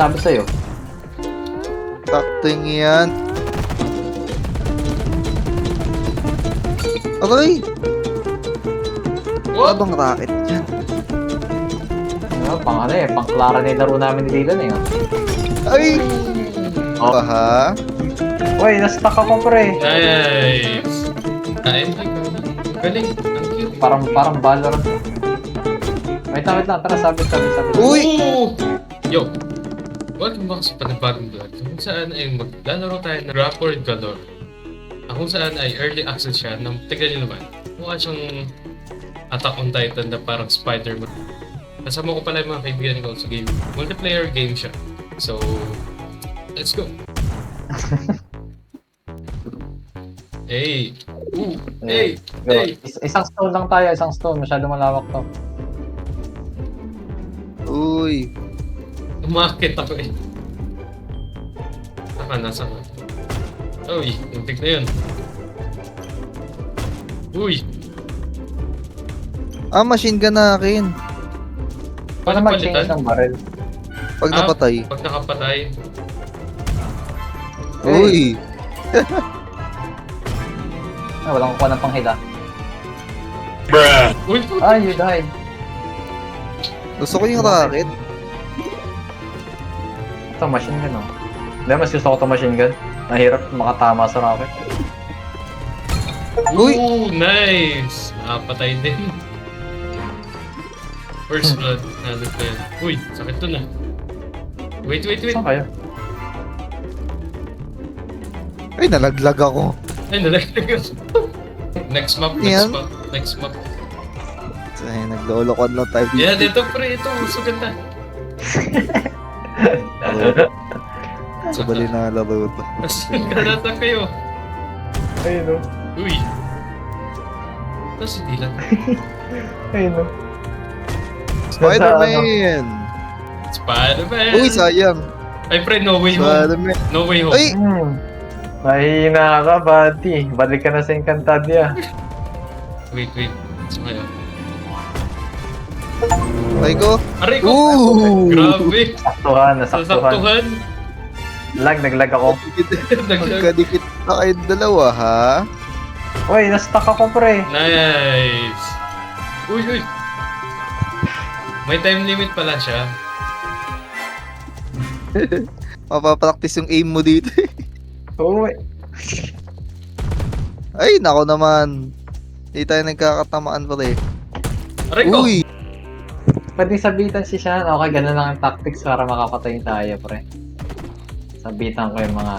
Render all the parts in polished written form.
Sabi sa'yo. Takting yan. Aray! Wala What? bang racket dyan? Pang ano eh, pang Clara na yung laro namin ni Dylan eh. Ay! Oh. Ha? Uy, na-stuck ako pre. Nice! Kain ay galing. Ang cute. Parang Valorant. Wait lang, tara, sabit. Uy! Ooh! Yo! Welcome back sa panibagong vlog. Kung saan ay maglalaro tayo ng Rapid Galore. Kung saan ay early access siya ng tignan nyo naman. Mukha siyang Attack on Titan na parang Spider-Man. Kasama ko pala yung mga kaibigan ko sa game. Multiplayer game siya. So, let's go! Hey! Ooh! Hey! Go. Hey! Isang stone lang tayo, isang stone. Masyado malawak to. Uy! Umakit ako eh. Nasa ka. Uy, muntik na yun. Uy! Ah, machine gun na akin. Paano mag-change palitan? ng barrel? Pag napatay. Pag nakapatay. Uy! Ah, walang kukuha ng panghila. Uy! Ah, you died. Gusto ko yung racket. Ito, machine gun oh. Hindi, mas gusto ko ito machine gun. Mahirap makatama sa rocket. Uy! Ooh, nice! Nakapatay din. First blood. Nalit na yan. Uy, sakit to na. Wait. Saan kayo? Ay, nalaglag ako. Ay, nalaglag ako. Next map. Yan. Ay, naglolokon lang tayo Yeah, dito pre. Ito, so ganda. Sabali na laro ito. Mas granata kayo. Ayun o. Uy. Tapos hindi lang. Ayun o. Spider-Man! Spider-Man! Uy, sayang. Ay, pre, no way home. Spider-Man. No way home. Ay! Mahina ka, buddy. Balik ka na sa Encantadia. Wait. So ngayon. Ay ko. Aray ko! Ooh! Grabe! Nasaktuhan. Sasaktuhan! Naglag ako. Magkadikit na kayong dalawa, ha? Uy, na-stuck ako, pre. Nice! Uy! May time limit pala siya. Mapapraktis yung aim mo dito. Uy. Ay, nako naman. Hindi tayo nagkakatamaan pa rin. Aray ko! Uy! Pwede sabitan si Shan. Okay, ganun lang ang tactics para makapatay tayo, pre. Sabitan ko yung mga...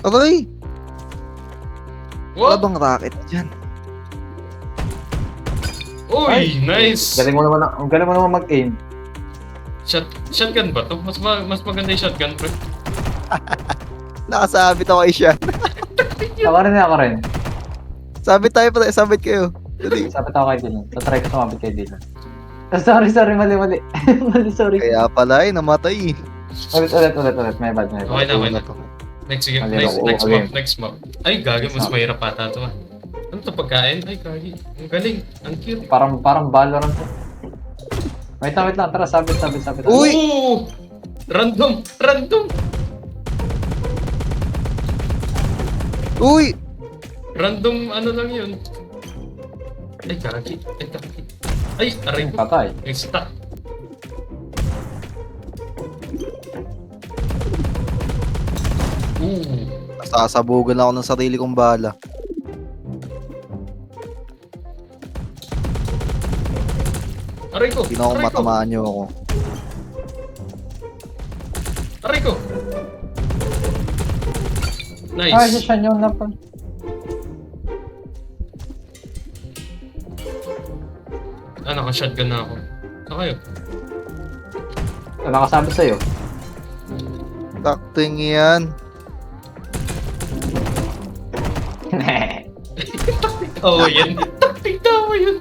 Aray! Wala What? bang racket dyan? Uy! Nice! Galing mo naman mag-aim. Shotgun ba to? Mas maganda yung shotgun, pre. Nakasabit ako kay Sean. Ako rin. Sabit tayo pa, sabit kayo. Dali. Sapit ako kay Dylan. Tatry ko sumabit kay Dylan. Sorry, mali. Mali, sorry. Kaya pala namatay. Ulit. May bad. Okay na. Next next map. Ay, gagi, mas mahirap pata to. Ano to pagkain? Ay, gagi. Ang galing. Ang cute. Parang Valorant to. Wait lang. Tara, sabit. Uy! Ooh! Random! Uy! Random ano lang yun. Ay, gagi. Ay, aray ko. Patay. Ay, stuck. Ooh. Sasabugan ako ng sarili kong bala. Aray ko. Hindi na ako matamaan niyo ako. Aray ko. Ah, si Nice. Shan yung napal. Ah, naka-shotgun na ako. Saan kayo? Nakasabi sa'yo. Takting yan. Oo, yan. Taktik tama yun.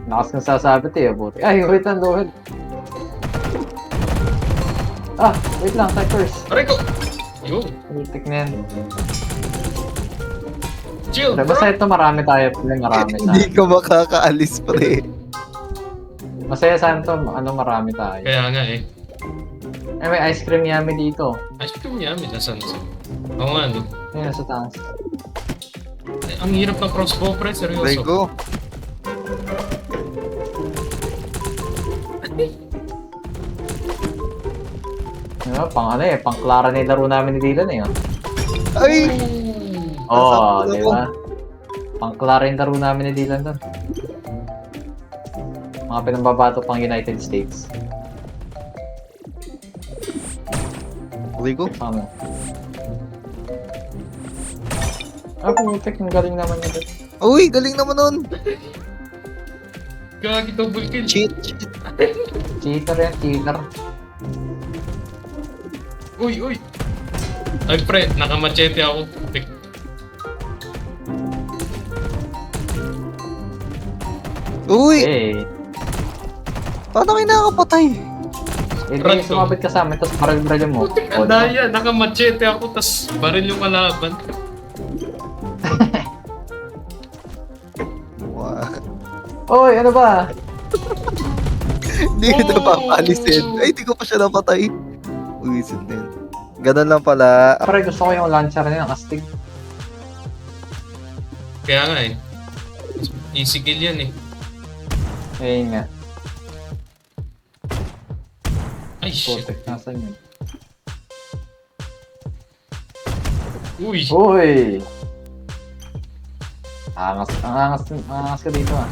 Nakas kang sasabit eh, buti. Ay, wait lang, Noel. Ah, wait lang, type first. Aray ko. Yun. Ultik na yan. Chill, Pre, bro! basta ito marami tayo, pre. Marami Hindi tayo. ka makakaalis, pre. Masaya saan to, marami tayo. Kaya nga eh. Eh, may ice cream yummy dito. Ice cream yummy, nasaan sa? Oo nga, no? Yan, nasa taas. Ay, ang hirap ng crossbow, pre. Seryoso. Rico. Diba, pang ano eh, pang Clara na yung laro namin ni Dylan eh. Ay! Oh, Nasaan di ako? ba? Pang Clara yung laro namin ni Dylan doon. Mga pinambabato pang United States. Rico? Ano? Ah, pumitik, ang galing naman yun. Uy, galing naman nun. Gagi, double kill. Cheat. Cheater yan, cheater. Uy, uy! Ay, pre, nakamachete ako. Tik. Uy, Eh, paano kayo nakakapatay? hindi Run to. sumabit ka sa amin, tapos baril-baril mo. Putik, O, ang daya. Nakamachete ako, tas baril yung kalaban. Wow. Oy, ano ba? Hindi ko na papalisin. Ay, hindi ko pa siya napatay. Uy, sit na yun. Ganun lang pala. Pare, gusto ko yung launcher na yun, astig. Kaya nga eh. Easy kill yan eh. Eh, nga. Ay, shit. Putik, nasan yun? Uy! Uy! Angas ka dito ah.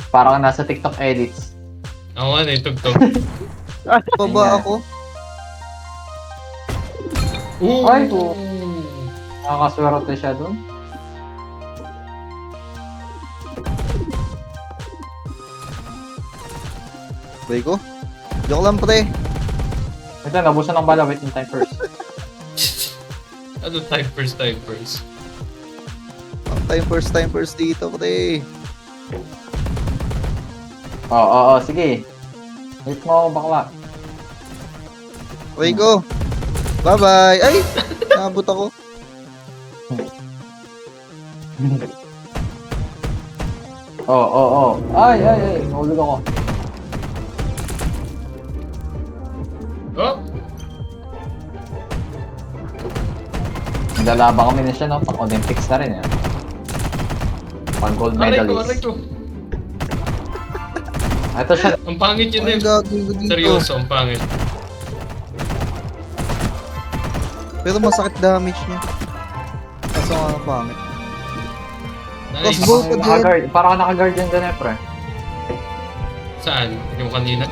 Parang nasa TikTok edits. Ako nga na, tugtog. Baba Ayan. ako. Ooh! Ay, po. Nakakaswerte siya dun. Rico? Joke lang, pre. Ito, nabusan ng bala. Wait in time first. Ano time first? Ang time first dito, pre. Oo, sige. Wait mo ako, bakla. Rico. Bye-bye. Ay! Naabot ako. Oo. Ay. Nahulog ako. Oh! Naglalaban kami na siya, no? Pang Olympics na rin, eh. Pang gold Aray ko, medalist. aray ko. Ito siya. Ang pangit yun Ang eh. gagawin ko dito. Seryoso, ang pangit. Pero masakit damage niya. Kaso nga pangit. Nice. Crossbow. Go, Naka-guard. Parang naka-guard yan dyan, eh, pre. Saan? Yung kanina?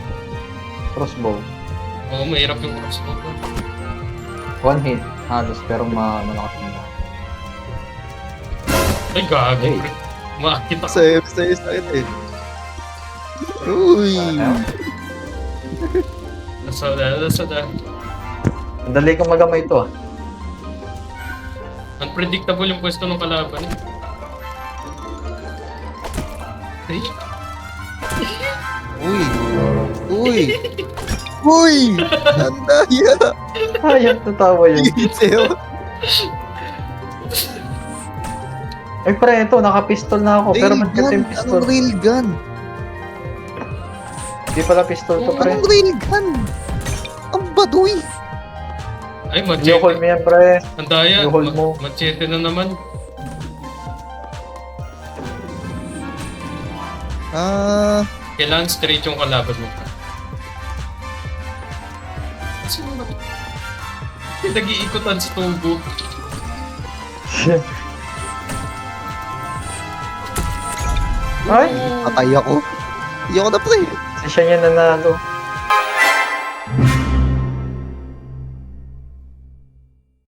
Crossbow. Oo, mahirap yung crossbow ko. One hit. Halos, pero malakas nila. Ay, gagi. Hey. Pre. Makakita ko. Sakit eh. Uy! Nasada. Ang dali kong magamay ito, ah. Unpredictable yung pwesto ng kalaban eh. Ay, Uy! Uy! Uy! Andaya! Ayun, tatawa yun. Detail! Ay, pre, ito, naka-pistol na ako. Pero ba't kasi yung pistol? Anong railgun? Hindi pala pistol to, pre. Anong railgun? Ang baduy! ay You hold machete. me yan, pre. Ang daya. You hold mo. Machete na naman. Kailangan straight yung kalaban mo. Kasi mo nag-iikutan sa tubo. Ay, patay ako. Hindi ako na play. si siya niya nanalo.